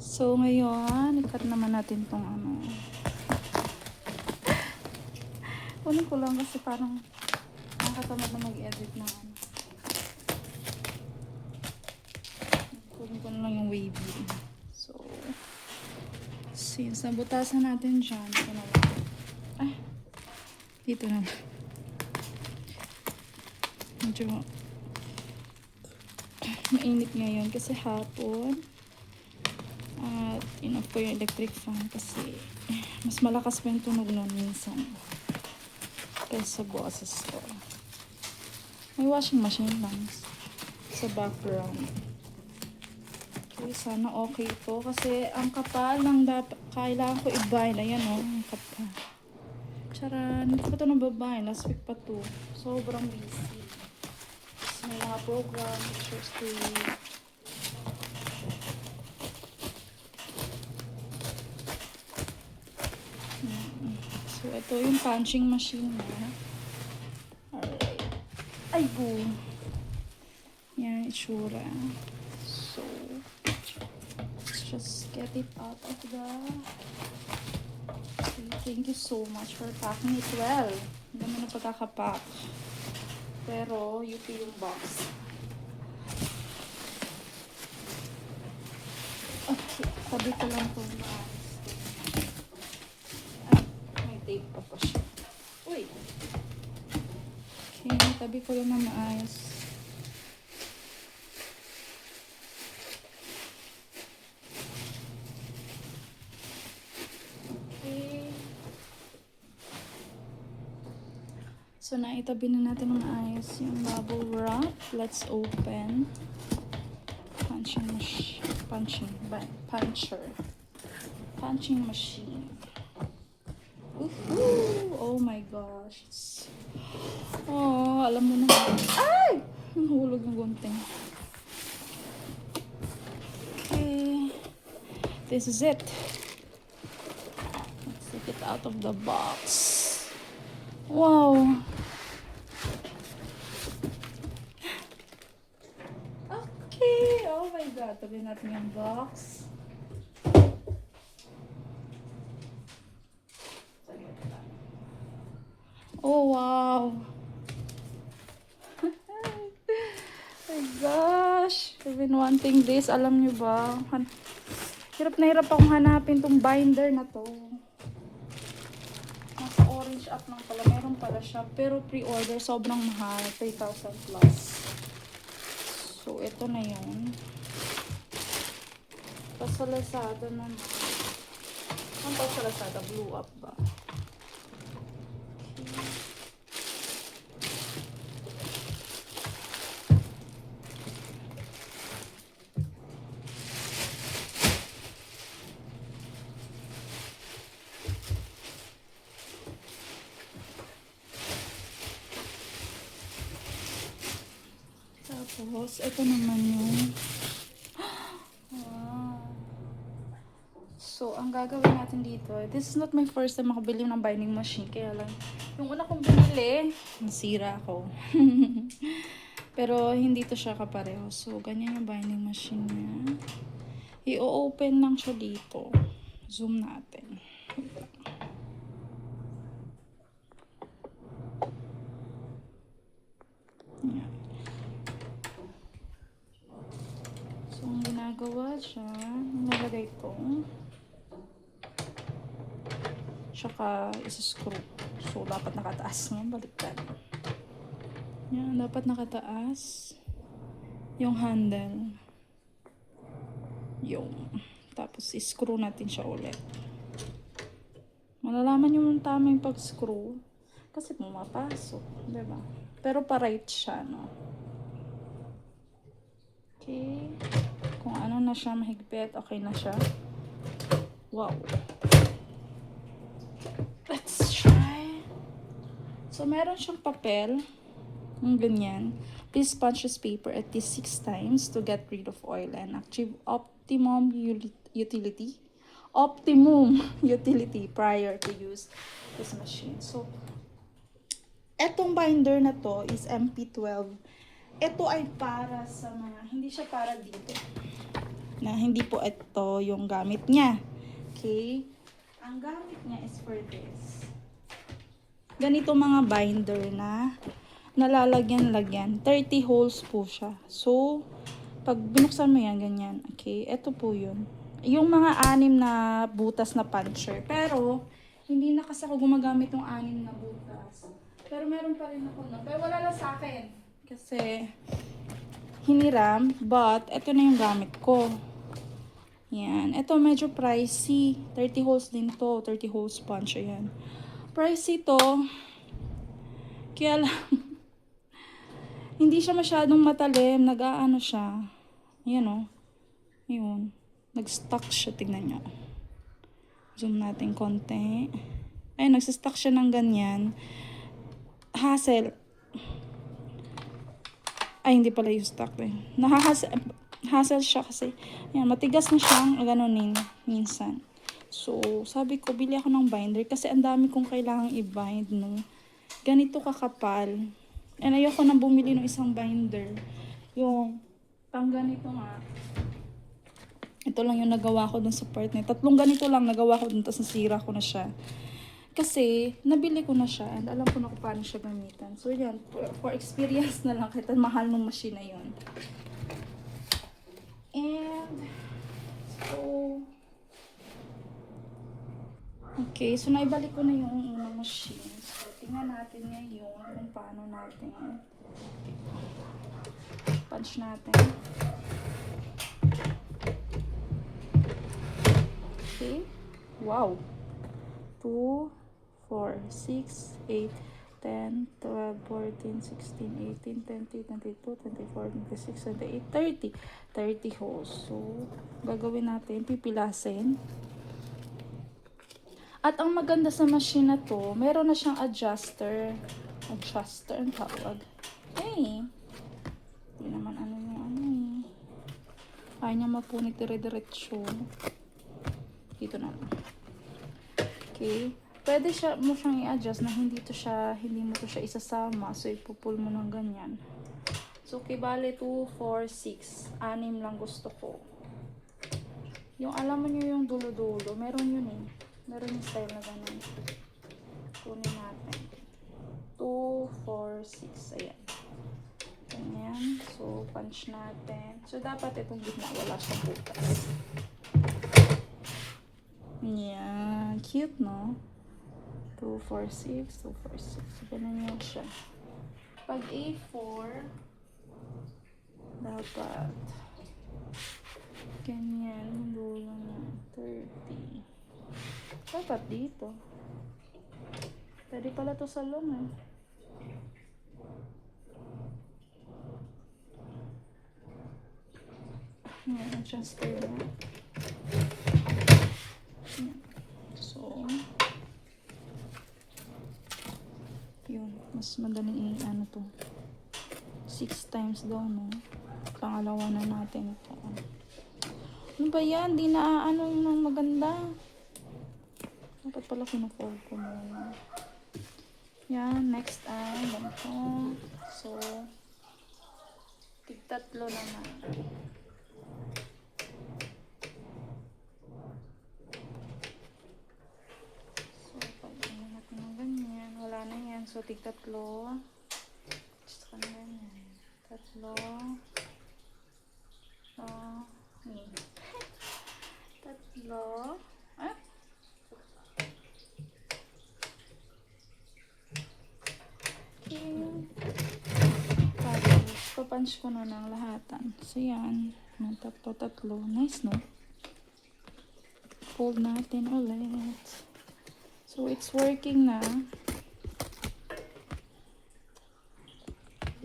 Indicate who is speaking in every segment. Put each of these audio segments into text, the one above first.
Speaker 1: So, ngayon, ikat naman natin tong ano. Kunin ko lang kasi parang nakakatamad na mag-edit ng ano. Kunin ko na lang yung wavy. So, since nabutasan natin dyan, ito na lang. Ay, dito na lang. Medyo mainit ngayon kasi hapon. At inoff ko yung electric fan kasi mas malakas pa yung tunog nun minsan kaysa boses ko. May washing machine lang sa background. Okay, sana okay to kasi ang kapal ng kailangan ko i-bind. Ayan o, ang kapal. Charan, hindi ko pa ito nababind. Last week pa to. Sobrang busy. Tapos may mga program, pictures to So, ito yung punching machine na. Alright. Ay, boom. Yan, itsura. So, let's just get it out of the... Okay, thank you so much for packing it well. Hindi naman na pagkakapack. Pero, UP yung box. Okay, sabi ko lang ito maayos. Tape pa pa siya. Uy! Okay, tabi ko lang na maayos. Okay. So, naitabi na natin ng maayos yung bubble wrap. Let's open. Punching machine. Punching machine. Oh my gosh. Oh, alam mo na. Ay! Nahulog yung gunting. Okay. This is it. Let's take it out of the box. Wow. Okay. Oh my God. Tabi natin yung box. Oh, wow. My gosh. I've been wanting this. Alam nyo ba? Hirap na hirap akong hanapin tong binder na to. Nasa orange app lang pala. Meron pala siya. Pero pre-order sobrang mahal. 3,000 plus. So, ito na yun. Tapos sa Lazada naman. Ano pa sa Lazada? Blue up ba? Tapos, ito naman yung... Wow. So, ang gagawin natin dito, this is not my first time makabili ng binding machine. Kaya lang, yung una kong binili, nasira ako. Pero, hindi to siya kapareho. So, ganyan yung binding machine niya. I-open lang siya dito. Zoom natin. Yan. So, ang ginagawa siya, nilagay ito. Tsaka, isa-screw. So, dapat nakataas nga. Baliktad. Yan, dapat nakataas. Yung handle. Yung. Tapos, i-screw natin siya ulit. Malalaman yung tama yung pag-screw. Kasi pumapasok. Diba? Pero pa-right siya, no? Okay. Kung ano na siya, mahigpit, okay na siya. Wow. Let's try. So, meron siyang papel. Yung ganyan. Please punch this paper at least 6 times to get rid of oil and achieve optimum utility. Optimum utility prior to use this machine. So, etong binder na to is MP12. Ito ay para sa mga, hindi siya para dito. Na hindi po ito yung gamit niya. Okay? Ang gamit niya is for this. Ganito mga binder na nalalagyan-lagyan. 30 holes po siya. So, pag binuksan mo yan, ganyan. Okay? Ito po yun. Yung mga 6 na butas na puncher. Pero, hindi na kasi ako gumagamit ng 6 na butas. Pero meron pa rin ako no. Pero wala lang sa akin. Kasi, hiniram. But, ito na yung gamit ko. Yan. Ito medyo pricey. 30 holes din to. 30 holes punch. Ayan. Pricey to. Kaya lang, hindi siya masyadong matalim. Nag-aano siya. Ayan o. Ayun. Nag-stuck siya. Tignan nyo. Zoom natin konti. Ayun. Nagsistuck siya ng ganyan. Hassle. Ay, hindi pala yung stuck eh. Hassle siya kasi. Ayan. Matigas na siyang ganonin minsan. So, sabi ko, bili ako ng binder kasi ang dami kong kailangang i-bind, no? Ganito kakapal. And ayoko nang bumili ng isang binder. Yung pang ganito nga. Ito lang yung nagawa ko dun sa part na. 3 ganito lang nagawa ko dun, tapos nasira ko na siya. Kasi, nabili ko na siya and alam ko na kung paano siya gamitan. So, yan. For experience na lang. Kahit mahal ng machine na yun. And, so, okay. So, naibalik ko na yung unang machine. So, tingnan natin ngayon kung paano natin punch natin. Okay. Wow. 2, 4, 6, 8, 10, 12, 14, 16, 18, 20, 22, 24, 26, 28, 30. 30 holes. So, gagawin natin, pipilasin. At ang maganda sa machine na to, meron na siyang adjuster. Adjuster ang tawag. Hey! Hindi naman ano yung ano eh. Ayaw niya mapunit dire-diretso. Dito na lang. Okay. Pwede mo siyang i-adjust na hindi mo to siya isasama. So, ipupul mo ng ganyan. So, okay, bale 2, 4, 6. 6 lang gusto ko. Yung alam mo nyo yung dulo-dulo, meron yun eh. Meron yung style na ganun. Kunin natin. 2, 4, 6. Ayan. Ganyan. So, punch natin. So, dapat itong gitna wala siyang butas. Yan. Cute, no? 2, 4, 6. 2, 4, 6. Ganun yan siya. Pag A4, dapat ganyan. Yung dulo na 30. Dapat dito. Pwede pala to sa long eh. Yan, adjuster na. Yan. So, yun. Mas madaling ano to. 6 times daw, no? Pangalawa na natin ito. Ano ba yan? Di na ano yung maganda. Dapat pala kinu-fold ko muna. Yan, next ay ganito. So, tig-3 naman. So, pag ano natin ng ganyan, wala na yan. So, tig-3. Just ka na ganyan. 3. Oh, 3. Ah? Tapos, papunch ko na ng lahatan. So, yan. 3. Nice, no? Fold natin ulit. So, it's working na.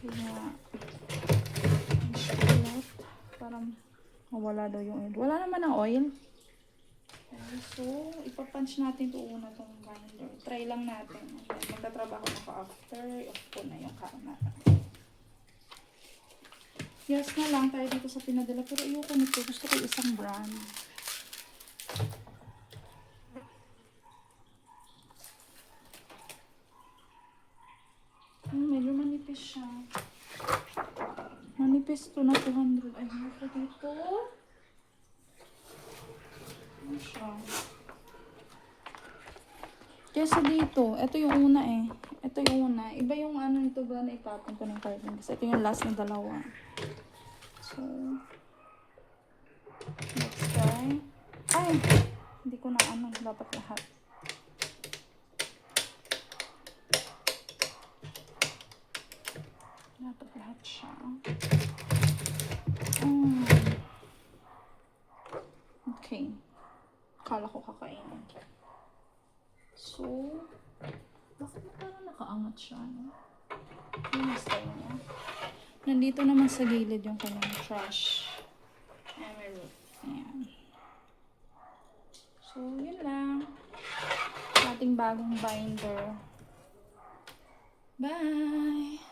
Speaker 1: Kaya, punch ko ulit. Parang, mawala daw yung oil. Wala naman ang oil. Okay, so, ipapunch natin ito una itong binder. Try lang natin. Magtatrabaho na ko after. Off ko na yung camera. Yes na lang tayo dito sa pinadala. Pero ayoko nito. Gusto ko isang brand. Medyo manipis siya. Manipis to na 200. Ay, ayoko dito. siya. Kesa dito, ito yung una eh. Ito yung una. Iba yung ano nito ba na itapon ko ng carton. Kasi ito yung last na dalawa. So, let's try. Ay! Hindi ko na ano. Dapat lahat. Dapat lahat siya. Okay. Kala ko kakainin. So, bakit parang nakaangat siya, no? Yung style niya. Nandito naman sa gilid yung kanyang trash. Emerald. Ayan. So, yun lang. Ating bagong binder. Bye!